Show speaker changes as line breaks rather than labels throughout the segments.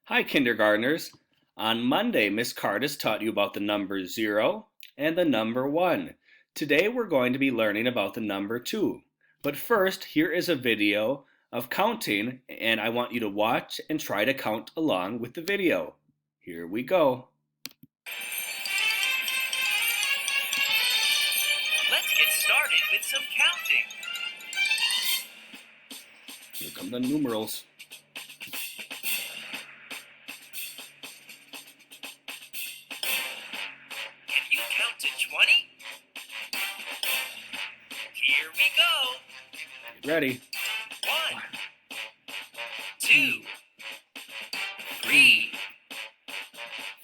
Hi, kindergartners. On Monday, Miss Cardis taught you about the number 0 and the number 1. Today, we're going to be learning about the number 2. But first, here is a video of counting, and I want you to watch and try to count along with the video. Here we go.
Let's get started with some counting.
Here come the numerals.
Can you count to 20? Here we go.
Get ready.
1, 2, 3,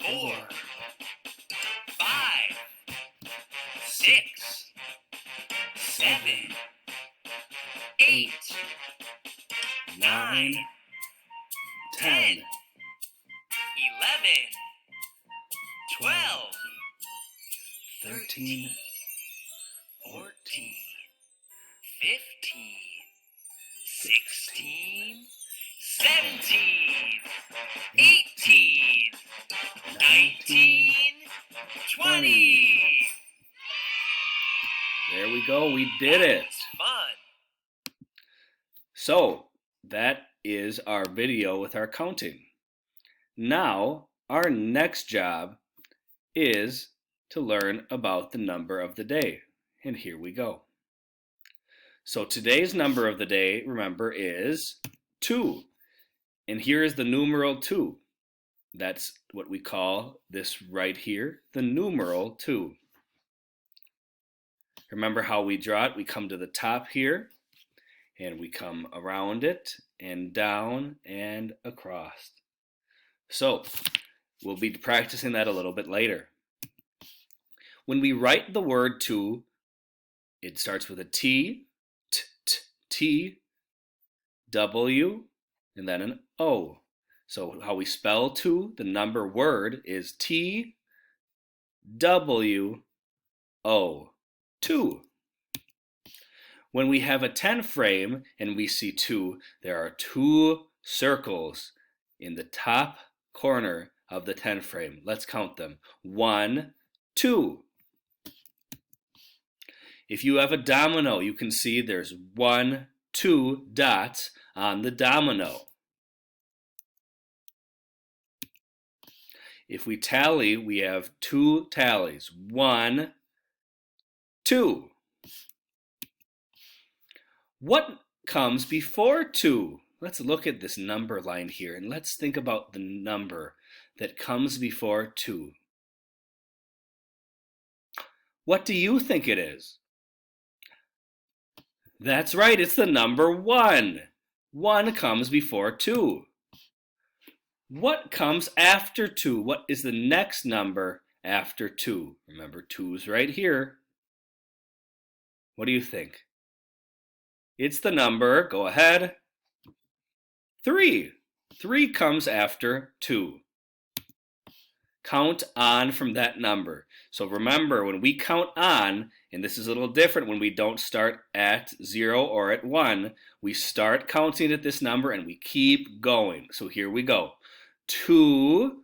4, 5, 6, 7, 8, 9, 10, 11, 12, 13, 14, 15, 16, 17, 18, 19, 20.
There we go. We did it.
That was fun.
So, that is our video with our counting. Now, our next job is to learn about the number of the day. And here we go. So today's number of the day, remember, is 2. And here is the numeral 2. That's what we call this right here, the numeral 2. Remember how we draw it? We come to the top here, and we come around it, and down, and across. So, we'll be practicing that a little bit later. When we write the word 2, it starts with a T, T, T, T, W, and then an O. So how we spell 2, the number word is T, W, O, 2. When we have a 10 frame and we see 2, there are 2 circles in the top corner of the 10 frame. Let's count them. 1, 2. If you have a domino, you can see there's 1, 2 dots on the domino. If we tally, we have 2 tallies. 1, 2. What comes before 2? Let's look at this number line here and let's think about the number that comes before 2. What do you think it is? That's right, it's the number 1. 1 comes before 2. What comes after 2? What is the next number after 2? Remember, 2's right here. What do you think? It's the number, go ahead, 3. 3 comes after 2. Count on from that number. So remember, when we count on, and this is a little different when we don't start at 0 or at 1, we start counting at this number and we keep going. So here we go. 2,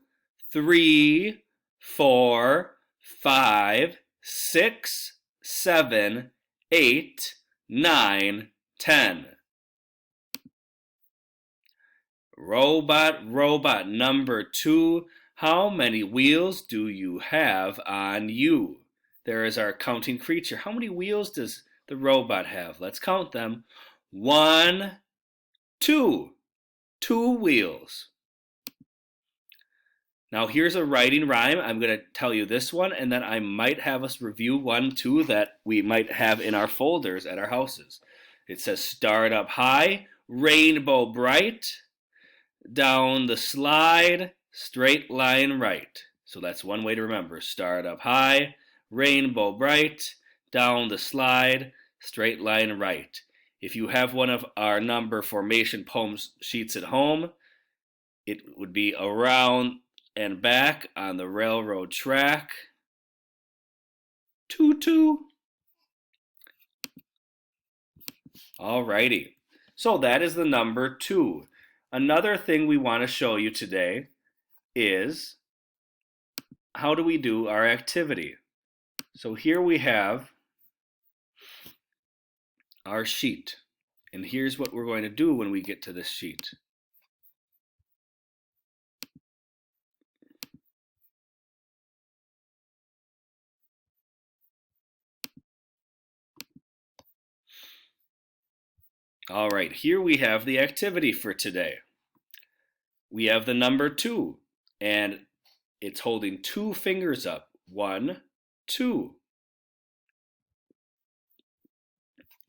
3, 4, 5, 6, 7, 8, 9, 10. Robot, number 2. How many wheels do you have on you? There is our counting creature. How many wheels does the robot have? Let's count them. 1, 2. 2 wheels. Now here's a writing rhyme. I'm going to tell you this one, and then I might have us review 1, 2 that we might have in our folders at our houses. It says, start up high, rainbow bright, down the slide, straight line right. So that's one way to remember. Start up high, rainbow bright, down the slide, straight line right. If you have one of our number formation poem sheets at home, it would be around and back on the railroad track. Toot. Alrighty. So that is the number 2. another thing we want to show you today is how do we do our activity. So here we have our sheet. And here's what we're going to do when we get to this sheet. All right, here we have the activity for today. We have the number 2, and it's holding 2 fingers up. 1, 2.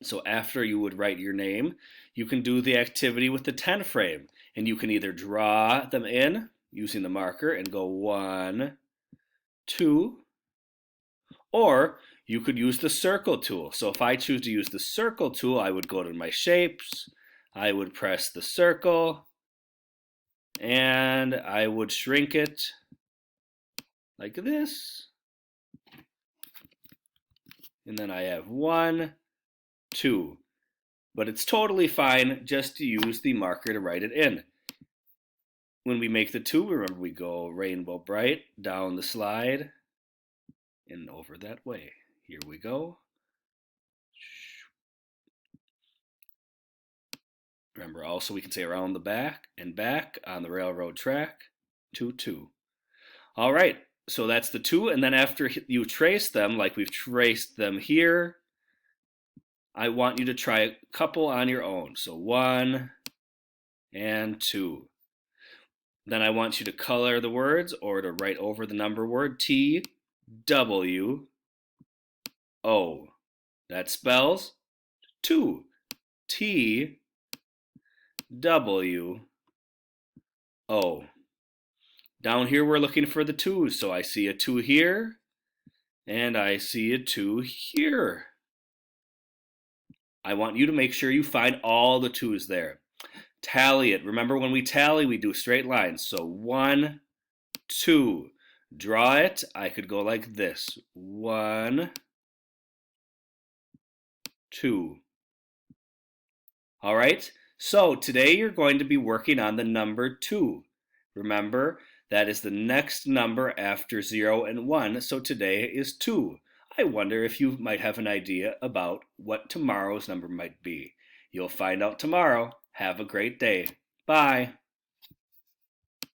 So after you would write your name, you can do the activity with the 10 frame, and you can either draw them in using the marker and go 1, 2, or you could use the circle tool. So if I choose to use the circle tool, I would go to my shapes, I would press the circle, and I would shrink it like this. And then I have 1, 2. But it's totally fine just to use the marker to write it in. When we make the 2, remember we go rainbow bright, down the slide, and over that way. Here we go. Remember also we can say around the back and back on the railroad track, 2, 2. All right, so that's the 2, and then after you trace them, like we've traced them here, I want you to try a couple on your own. So 1 and 2. Then I want you to color the words or to write over the number word T, W, O. That spells 2. T, W, O. Down here we're looking for the 2s. So I see a 2 here and I see a 2 here. I want you to make sure you find all the 2s there. Tally it. Remember when we tally, we do straight lines. So 1, 2. Draw it. I could go like this. 1, 2. All right. So today you're going to be working on the number 2. Remember, that is the next number after 0 and 1. So today is 2. I wonder if you might have an idea about what tomorrow's number might be. You'll find out tomorrow. Have a great day. Bye.